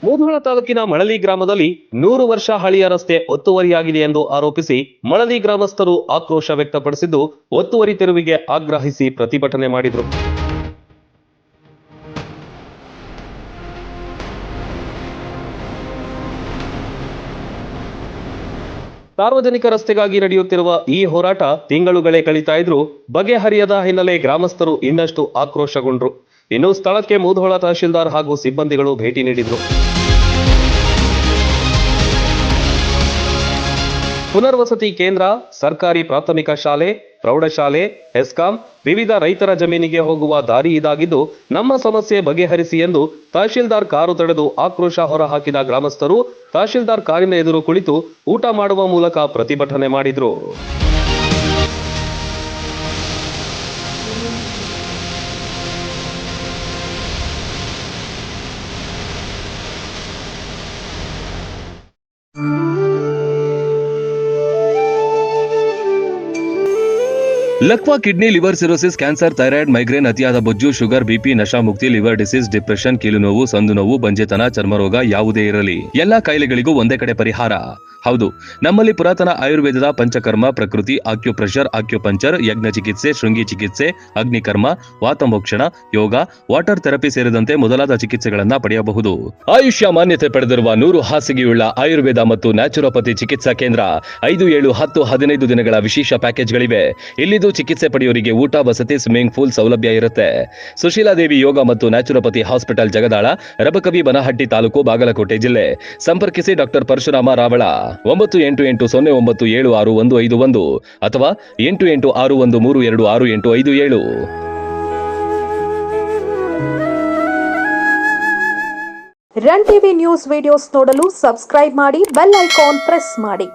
ಮುಧೋಳ ತಾಲೂಕಿನ ಮಳಲಿ ಗ್ರಾಮದಲ್ಲಿ 100 ವರ್ಷ ಹಳೆಯ ರಸ್ತೆ ಒತ್ತುವರಿಯಾಗಿದೆ ಎಂದು ಆರೋಪಿಸಿ ಮಳಲಿ ಗ್ರಾಮಸ್ಥರು ಆಕ್ರೋಶ ವ್ಯಕ್ತಪಡಿಸಿದ್ದು, ಒತ್ತುವರಿ ತೆರವಿಗೆ ಆಗ್ರಹಿಸಿ ಪ್ರತಿಭಟನೆ ಮಾಡಿದರು. ಸಾರ್ವಜನಿಕ ರಸ್ತೆಗಾಗಿ ನಡೆಯುತ್ತಿರುವ ಈ ಹೋರಾಟ ತಿಂಗಳುಗಳೇ ಕಳೀತಾ ಇದ್ರೂ ಬಗೆಹರಿಯದ ಹಿನ್ನೆಲೆ ಗ್ರಾಮಸ್ಥರು ಇನ್ನಷ್ಟು ಆಕ್ರೋಶಗೊಂಡ್ರು. ಇನ್ನು ಸ್ಥಳಕ್ಕೆ ಮುಧೋಳ ತಹಶೀಲ್ದಾರ್ ಹಾಗೂ ಸಿಬ್ಬಂದಿಗಳು ಭೇಟಿ ನೀಡಿದ್ರು. ಪುನರ್ವಸತಿ ಕೇಂದ್ರ, ಸರ್ಕಾರಿ ಪ್ರಾಥಮಿಕ ಶಾಲೆ, ಪ್ರೌಢಶಾಲೆ, ಹೆಸ್ಕಾಂ, ವಿವಿಧ ರೈತರ ಜಮೀನಿಗೆ ಹೋಗುವ ದಾರಿ ಇದಾಗಿದ್ದು ನಮ್ಮ ಸಮಸ್ಯೆ ಬಗೆಹರಿಸಿ ಎಂದು ತಹಶೀಲ್ದಾರ್ ಕಾರು ತಡೆದು ಆಕ್ರೋಶ ಹೊರಹಾಕಿದ ಗ್ರಾಮಸ್ಥರು ತಹಶೀಲ್ದಾರ್ ಕಾರಿನ ಎದುರು ಕುಳಿತು ಊಟ ಮಾಡುವ ಮೂಲಕ ಪ್ರತಿಭಟನೆ ಮಾಡಿದ್ರು. ಲಕ್ವಾ kidney, liver cirrhosis, cancer, thyroid, migraine, ಅತಿಯಾದ ಬೊಜ್ಜು, ಶುಗರ್, ಬಿಪಿ, ನಶಾ ಮುಕ್ತಿ, ಲಿವರ್ ಡಿಸೀಸ್, ಡಿಪ್ರೆಷನ್, ಕೀಲು ನೋವು, ಸಂದು ನೋವು, ಬಂಜೆತನ, ಚರ್ಮರೋಗ ಯಾವುದೇ ಇರಲಿ ಎಲ್ಲಾ ಕಾಯಿಲೆಗಳಿಗೂ ಒಂದೇ ಕಡೆ ಪರಿಹಾರ. ಹೌದು, ನಮ್ಮಲ್ಲಿ ಪುರಾತನ ಆಯುರ್ವೇದದ ಪಂಚಕರ್ಮ, ಪ್ರಕೃತಿ, ಆಕ್ಯುಪ್ರೆಷರ್, ಆಕ್ಯುಪಂಚರ್, ಯಜ್ಞ ಚಿಕಿತ್ಸೆ, ಶೃಂಗಿ ಚಿಕಿತ್ಸೆ, ಅಗ್ನಿಕರ್ಮ, ವಾತಮೋಕ್ಷಣ, ಯೋಗ, ವಾಟರ್ ಥೆರಪಿ ಸೇರಿದಂತೆ ಮೊದಲಾದ ಚಿಕಿತ್ಸೆಗಳನ್ನ ಪಡೆಯಬಹುದು. ಆಯುಷ್ಯ ಮಾನ್ಯತೆ ಪಡೆದಿರುವ 100 ಹಾಸಿಗೆಯುಳ್ಳ ಆಯುರ್ವೇದ ಮತ್ತು ನ್ಯಾಚುರೋಪತಿ ಚಿಕಿತ್ಸಾ ಕೇಂದ್ರ 5, 7, 10, 15 ದಿನಗಳ ವಿಶೇಷ ಪ್ಯಾಕೇಜ್ಗಳಿವೆ. ಇಲ್ಲಿದ್ದು ಚಿಕಿತ್ಸೆ ಪಡೆಯೋರಿಗೆ ಊಟ, ವಸತಿ, ಸ್ವಿಮ್ಮಿಂಗ್ ಪೂಲ್ ಸೌಲಭ್ಯ ಇರುತ್ತೆ. ಸುಶೀಲಾದೇವಿ ಯೋಗ ಮತ್ತು ನ್ಯಾಚುರೋಪತಿ ಹಾಸ್ಪಿಟಲ್, ಜಗದಾಳ, ರಬಕವಿ, ಬನಹಟ್ಟಿ ತಾಲೂಕು, ಬಾಗಲಕೋಟೆ ಜಿಲ್ಲೆ. ಸಂಪರ್ಕಿಸಿ ಡಾಕ್ಟರ್ ಪರಶುರಾಮ ರಾವಳ 9880976151 ಅಥವಾ 8861326857. ರನ್ ಟಿವಿ ನ್ಯೂಸ್ ವಿಡಿಯೋಸ್ ನೋಡಲು ಸಬ್ಸ್ಕ್ರೈಬ್ ಮಾಡಿ, ಬೆಲ್ ಐಕಾನ್ ಪ್ರೆಸ್ ಮಾಡಿ.